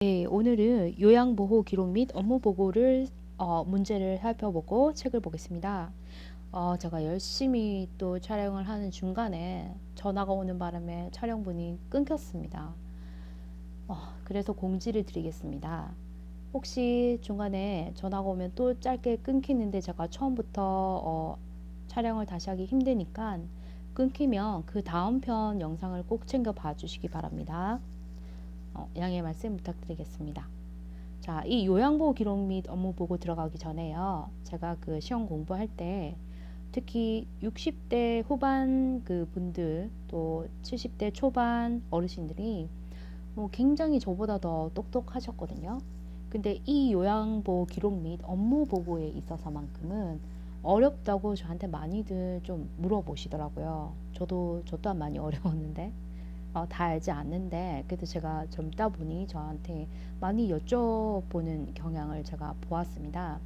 네, 오늘은 요양보호 기록 및 업무 보고를 문제를 살펴보고 책을 보겠습니다. 제가 열심히 또 촬영을 하는 중간에 전화가 오는 바람에 촬영분이 끊겼습니다. 그래서 공지를 드리겠습니다. 혹시 중간에 전화가 오면 또 짧게 끊기는데 제가 처음부터 촬영을 다시 하기 힘드니까 끊기면 그 다음 편 영상을 꼭 챙겨 봐주시기 바랍니다. 양해 말씀 부탁드리겠습니다. 자, 이 요양보호 기록 및 업무 보고 들어가기 전에요. 제가 그 시험 공부할 때 특히 60대 후반 그 분들 또 70대 초반 어르신들이 굉장히 저보다 더 똑똑하셨거든요. 근데 이 요양보호 기록 및 업무 보고에 있어서만큼은 어렵다고 저한테 많이들 좀 물어보시더라고요. 저 또한 많이 어려웠는데 다 알지 않는데 그래도 제가 젊다 보니 저한테 많이 여쭤보는 경향을 제가 보았습니다.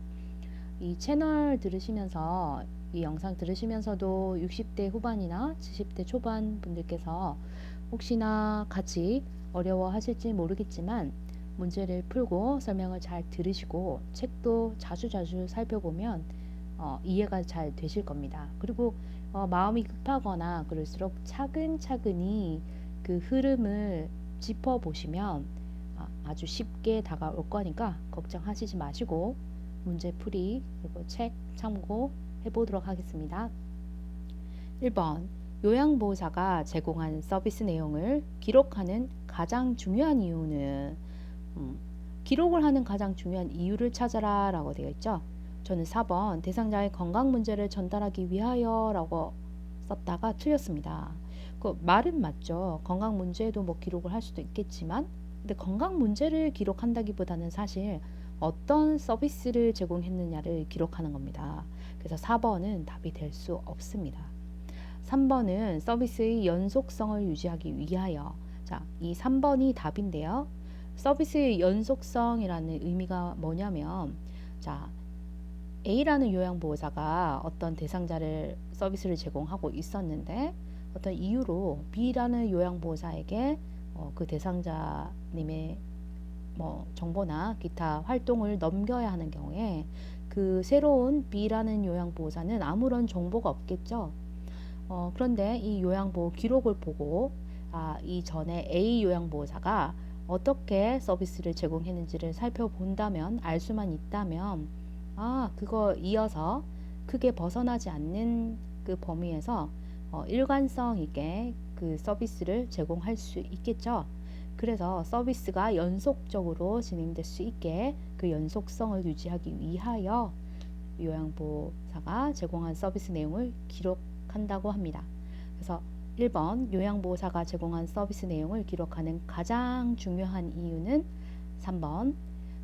이 채널 들으시면서 이 영상 들으시면서도 60대 후반이나 70대 초반 분들께서 혹시나 같이 어려워하실지 모르겠지만 문제를 풀고 설명을 잘 들으시고 책도 자주자주 살펴보면 이해가 잘 되실 겁니다. 그리고 마음이 급하거나 그럴수록 차근차근히 그 흐름을 짚어보시면 아주 쉽게 다가올 거니까 걱정하시지 마시고 문제풀이 그리고 책 참고해 보도록 하겠습니다. 1번 요양보호사가 제공한 서비스 내용을 기록하는 가장 중요한 이유는 기록을 하는 가장 중요한 이유를 찾아라 라고 되어 있죠. 저는 4번 대상자의 건강 문제를 전달하기 위하여 라고 썼다가 틀렸습니다. 그 말은 맞죠. 건강 문제도 뭐 기록을 할 수도 있겠지만 근데 건강 문제를 기록한다기보다는 사실 어떤 서비스를 제공했느냐를 기록하는 겁니다. 그래서 4번은 답이 될 수 없습니다. 3번은 서비스의 연속성을 유지하기 위하여. 자, 이 3번이 답인데요. 서비스의 연속성이라는 의미가 뭐냐면 자, A라는 요양보호사가 어떤 대상자를 서비스를 제공하고 있었는데 어떤 이유로 B라는 요양보호사에게 그 대상자님의 정보나 기타 활동을 넘겨야 하는 경우에 그 새로운 B라는 요양보호사는 아무런 정보가 없겠죠. 그런데 이 요양보호 기록을 보고 이전에 A 요양보호사가 어떻게 서비스를 제공했는지를 살펴본다면 알 수만 있다면 그거 이어서 크게 벗어나지 않는 그 범위에서 일관성 있게 그 서비스를 제공할 수 있겠죠. 그래서 서비스가 연속적으로 진행될 수 있게 그 연속성을 유지하기 위하여 요양보호사가 제공한 서비스 내용을 기록한다고 합니다. 그래서 1번 요양보호사가 제공한 서비스 내용을 기록하는 가장 중요한 이유는 3번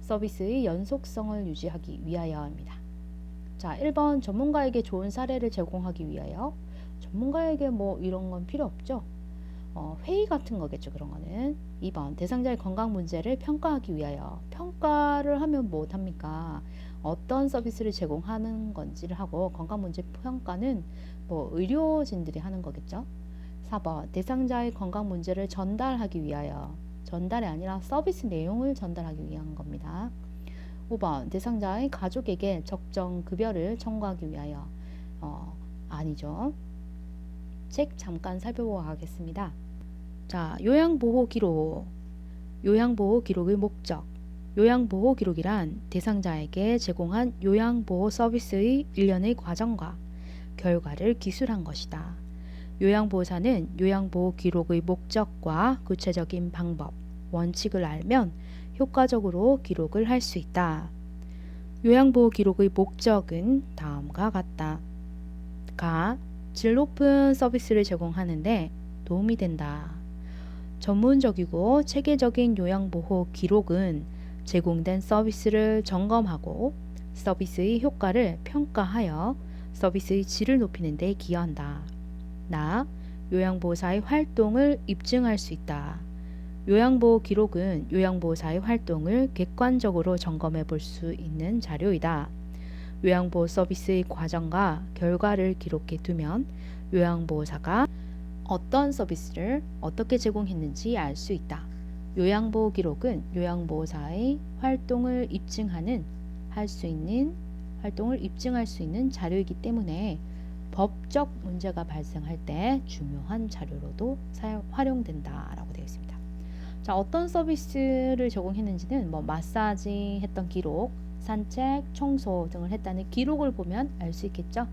서비스의 연속성을 유지하기 위하여입니다. 자, 1번 전문가에게 좋은 사례를 제공하기 위하여. 전문가에게 이런 건 필요 없죠. 회의 같은 거겠죠. 그런 거는. 2번 대상자의 건강 문제를 평가하기 위하여. 평가를 하면 못합니까? 어떤 서비스를 제공하는 건지를 하고 건강 문제 평가는 의료진들이 하는 거겠죠. 4번 대상자의 건강 문제를 전달하기 위하여. 전달이 아니라 서비스 내용을 전달하기 위한 겁니다. 5번 대상자의 가족에게 적정 급여를 청구하기 위하여. 아니죠. 책 잠깐 살펴보고 가겠습니다. 자, 요양보호 기록. 요양보호 기록의 목적. 요양보호 기록이란 대상자에게 제공한 요양보호 서비스의 일련의 과정과 결과를 기술한 것이다. 요양보호사는 요양보호 기록의 목적과 구체적인 방법, 원칙을 알면 효과적으로 기록을 할 수 있다. 요양보호 기록의 목적은 다음과 같다. 질 높은 서비스를 제공하는데 도움이 된다. 전문적이고 체계적인 요양보호 기록은 제공된 서비스를 점검하고 서비스의 효과를 평가하여 서비스의 질을 높이는 데 기여한다. 요양보호사의 활동을 입증할 수 있다. 요양보호 기록은 요양보호사의 활동을 객관적으로 점검해 볼 수 있는 자료이다. 요양보호 서비스의 과정과 결과를 기록해 두면 요양보호사가 어떤 서비스를 어떻게 제공했는지 알 수 있다. 요양보호 기록은 요양보호사의 활동을 입증하는 할 수 있는 활동을 입증할 수 있는 자료이기 때문에 법적 문제가 발생할 때 중요한 자료로도 활용된다라고 되어 있습니다. 자, 어떤 서비스를 제공했는지는 뭐 마사지 했던 기록, 산책, 청소 등을 했다는 기록을 보면 알 수 있겠죠.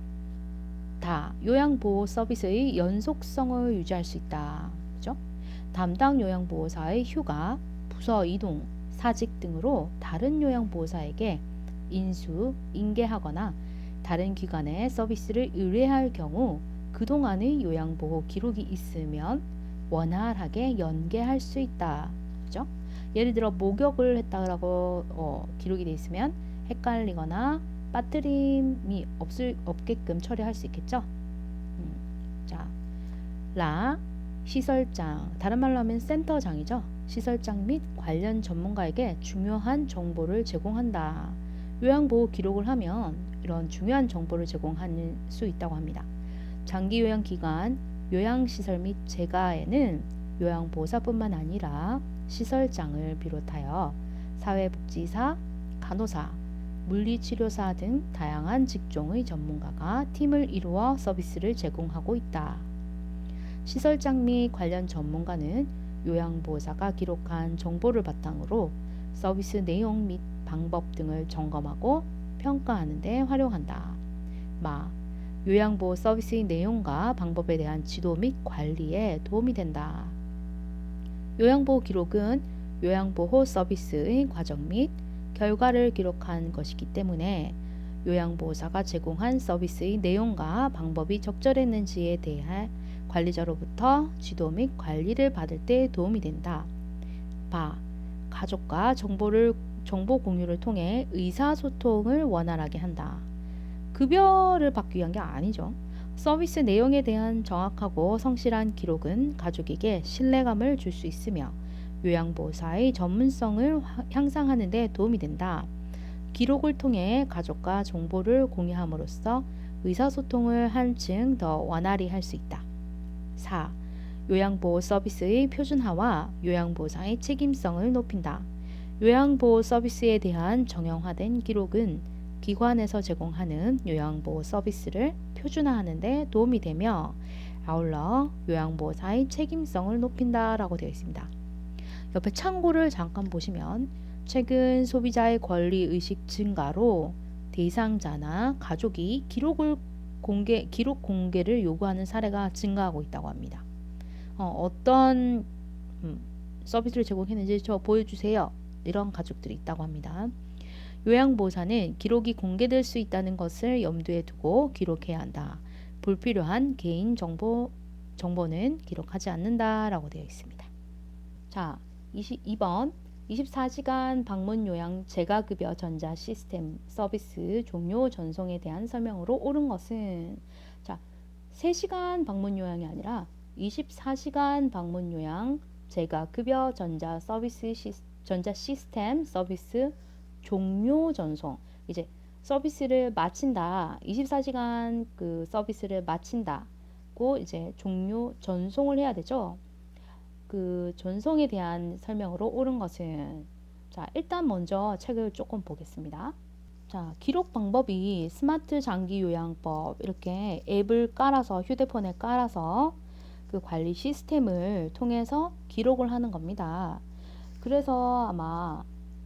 다 요양보호 서비스의 연속성을 유지할 수 있다. 그죠? 담당 요양보호사의 휴가, 부서 이동, 사직 등으로 다른 요양보호사에게 인수, 인계하거나 다른 기관에 서비스를 의뢰할 경우 그동안의 요양보호 기록이 있으면 원활하게 연계할 수 있다. 그죠? 예를 들어 목욕을 했다라고 기록이 돼 있으면 헷갈리거나 빠뜨림이 없게끔 처리할 수 있겠죠. 자, 시설장, 다른 말로 하면 센터장이죠. 시설장 및 관련 전문가에게 중요한 정보를 제공한다. 요양보호 기록을 하면 이런 중요한 정보를 제공할 수 있다고 합니다. 장기 요양기관, 요양시설 및 재가에는 요양보호사뿐만 아니라 시설장을 비롯하여 사회복지사, 간호사, 물리치료사 등 다양한 직종의 전문가가 팀을 이루어 서비스를 제공하고 있다. 시설장 및 관련 전문가는 요양보호사가 기록한 정보를 바탕으로 서비스 내용 및 방법 등을 점검하고 평가하는 데 활용한다. 요양보호 서비스의 내용과 방법에 대한 지도 및 관리에 도움이 된다. 요양보호 기록은 요양보호 서비스의 과정 및 결과를 기록한 것이기 때문에 요양보호사가 제공한 서비스의 내용과 방법이 적절했는지에 대해 관리자로부터 지도 및 관리를 받을 때 도움이 된다. 가족과 정보 공유를 통해 의사소통을 원활하게 한다. 급여를 받기 위한 게 아니죠. 서비스 내용에 대한 정확하고 성실한 기록은 가족에게 신뢰감을 줄 수 있으며 요양보호사의 전문성을 향상하는 데 도움이 된다. 기록을 통해 가족과 정보를 공유함으로써 의사소통을 한층 더 원활히 할 수 있다. 4. 요양보호 서비스의 표준화와 요양보호사의 책임성을 높인다. 요양보호 서비스에 대한 정형화된 기록은 기관에서 제공하는 요양보호 서비스를 표준화하는 데 도움이 되며 아울러 요양보호사의 책임성을 높인다라고 되어 있습니다. 옆에 참고를 잠깐 보시면 최근 소비자의 권리 의식 증가로 대상자나 가족이 기록 공개를 요구하는 사례가 증가하고 있다고 합니다. 어떤 서비스를 제공했는지 저 보여주세요. 이런 가족들이 있다고 합니다. 요양보호사는 기록이 공개될 수 있다는 것을 염두에 두고 기록해야 한다. 불필요한 개인 정보는 기록하지 않는다라고 되어 있습니다. 자, 22번 24시간 방문 요양 재가급여 전자 시스템 서비스 종료 전송에 대한 설명으로 옳은 것은 3시간 방문 요양이 아니라 24시간 방문 요양 재가급여 전자 시스템 서비스 종료 전송. 이제 서비스를 마친다. 24시간 그 서비스를 마친다고 이제 종료 전송을 해야 되죠. 그 전송에 대한 설명으로 옳은 것은 일단 먼저 책을 조금 보겠습니다. 기록 방법이 스마트 장기 요양법 이렇게 앱을 깔아서 휴대폰에 깔아서 그 관리 시스템을 통해서 기록을 하는 겁니다. 그래서 아마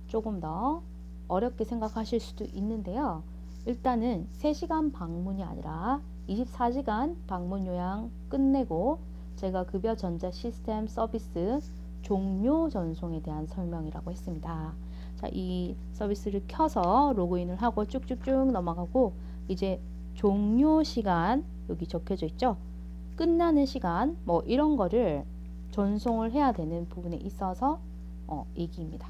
조금 더 어렵게 생각하실 수도 있는데요. 일단은 3시간 방문이 아니라 24시간 방문 요양 끝내고 제가 급여 전자 시스템 서비스 종료 전송에 대한 설명이라고 했습니다. 이 서비스를 켜서 로그인을 하고 쭉쭉쭉 넘어가고 이제 종료 시간 여기 적혀져 있죠. 끝나는 시간 뭐 이런 거를 전송을 해야 되는 부분에 있어서 얘기입니다.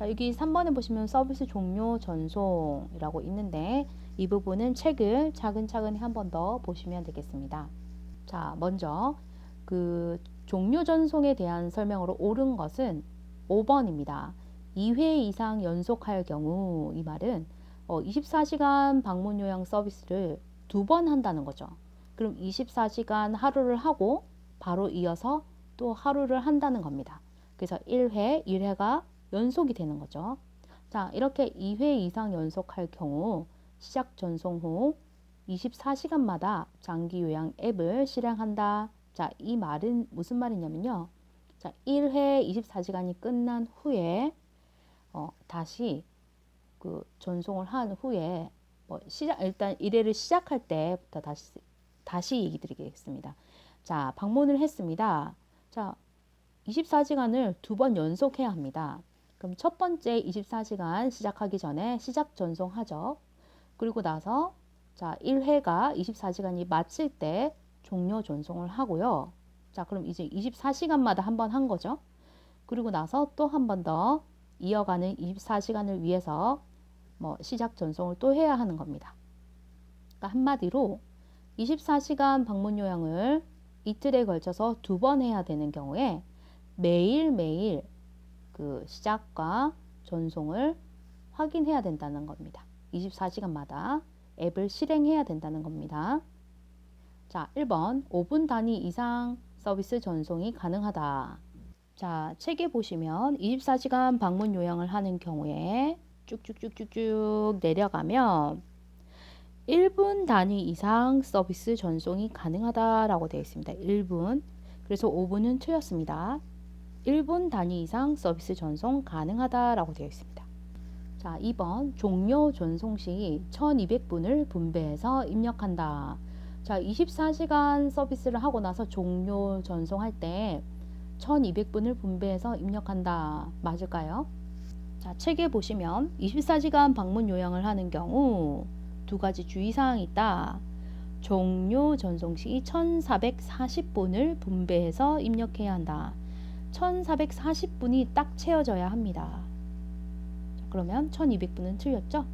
여기 3번에 보시면 서비스 종료 전송이라고 있는데 이 부분은 책을 차근차근히 한 번 더 보시면 되겠습니다. 먼저 그 종료 전송에 대한 설명으로 옳은 것은 5번입니다. 2회 이상 연속할 경우 이 말은 24시간 방문 요양 서비스를 2번 한다는 거죠. 그럼 24시간 하루를 하고 바로 이어서 또 하루를 한다는 겁니다. 그래서 1회, 1회가 연속이 되는 거죠. 자, 이렇게 2회 이상 연속할 경우 시작 전송 후 24시간마다 장기 요양 앱을 실행한다. 자, 이 말은 무슨 말이냐면요. 자, 1회 24시간이 끝난 후에 다시 그 전송을 한 후에 일단 1회를 시작할 때부터 다시 얘기 드리겠습니다. 자, 방문을 했습니다. 자, 24시간을 2번 연속해야 합니다. 그럼 첫 번째 24시간 시작하기 전에 시작 전송하죠. 그리고 나서 자, 1회가 24시간이 마칠 때 종료 전송을 하고요. 자, 그럼 이제 24시간마다 한 번 한 거죠. 그리고 나서 또 한 번 더 이어가는 24시간을 위해서 시작 전송을 또 해야 하는 겁니다. 그러니까 한마디로 24시간 방문 요양을 이틀에 걸쳐서 2번 해야 되는 경우에 매일매일 그 시작과 전송을 확인해야 된다는 겁니다. 24시간마다 앱을 실행해야 된다는 겁니다. 자, 1번 5분 단위 이상 서비스 전송이 가능하다. 자, 책에 보시면 24시간 방문 요양을 하는 경우에 쭉쭉쭉쭉쭉 내려가면 1분 단위 이상 서비스 전송이 가능하다라고 되어 있습니다. 1분. 그래서 5분은 틀렸습니다. 1분 단위 이상 서비스 전송 가능하다라고 되어 있습니다. 자, 2번 종료 전송 시 1200분을 분배해서 입력한다. 자, 24시간 서비스를 하고 나서 종료 전송할 때 1200분을 분배해서 입력한다. 맞을까요? 자, 책에 보시면 24시간 방문 요양을 하는 경우 2가지 주의사항이 있다. 종료 전송 시 1440분을 분배해서 입력해야 한다. 1440분이 딱 채워져야 합니다. 자, 그러면 1200분은 틀렸죠?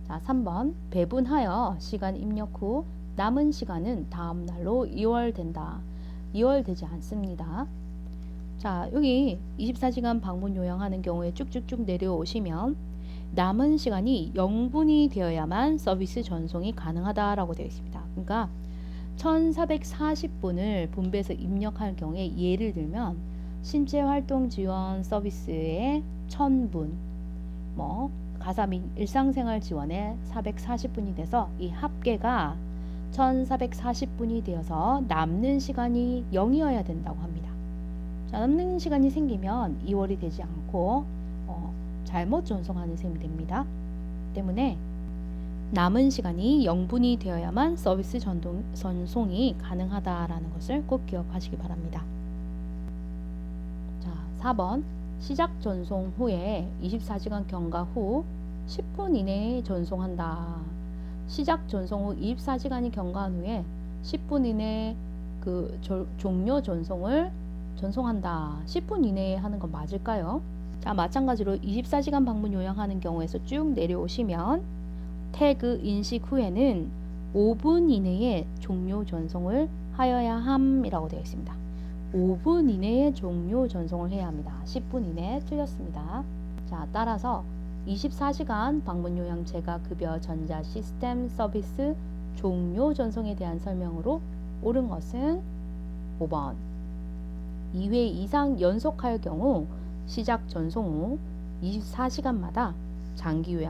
자, 3번 배분하여 시간 입력 후 남은 시간은 다음 날로 이월된다. 이월되지 않습니다. 자, 여기 24시간 방문 요양하는 경우에 쭉쭉쭉 내려오시면 남은 시간이 0분이 되어야만 서비스 전송이 가능하다라고 되어 있습니다. 그러니까 1440분을 분배해서 입력할 경우에 예를 들면 신체활동 지원 서비스에 1000분, 가사 및 일상생활 지원에 440분이 돼서 이 합계가 1440분이 되어서 남는 시간이 0이어야 된다고 합니다. 자, 남는 시간이 생기면 2월이 되지 않고 잘못 전송하는 셈이 됩니다. 때문에 남은 시간이 0분이 되어야만 서비스 전송이 가능하다라는 것을 꼭 기억하시기 바랍니다. 자, 4번 시작 전송 후에 24시간 경과 후 10분 이내에 전송한다. 시작 전송 후 24시간이 경과한 후에 10분 이내에 그 종료 전송을 전송한다. 10분 이내에 하는 건 맞을까요? 자, 마찬가지로 24시간 방문 요양하는 경우에서 쭉 내려오시면 태그 인식 후에는 5분 이내에 종료 전송을 하여야 함이라고 되어 있습니다. 5분 이내에 종료 전송을 해야 합니다. 10분 이내에 틀렸습니다. 자, 따라서 24시간 방문 요양 재가 급여 전자 시스템 서비스 종료 전송에 대한 설명으로 옳은 것은 5번 2회 이상 연속할 경우 시작 전송 후 24시간마다 장기 요양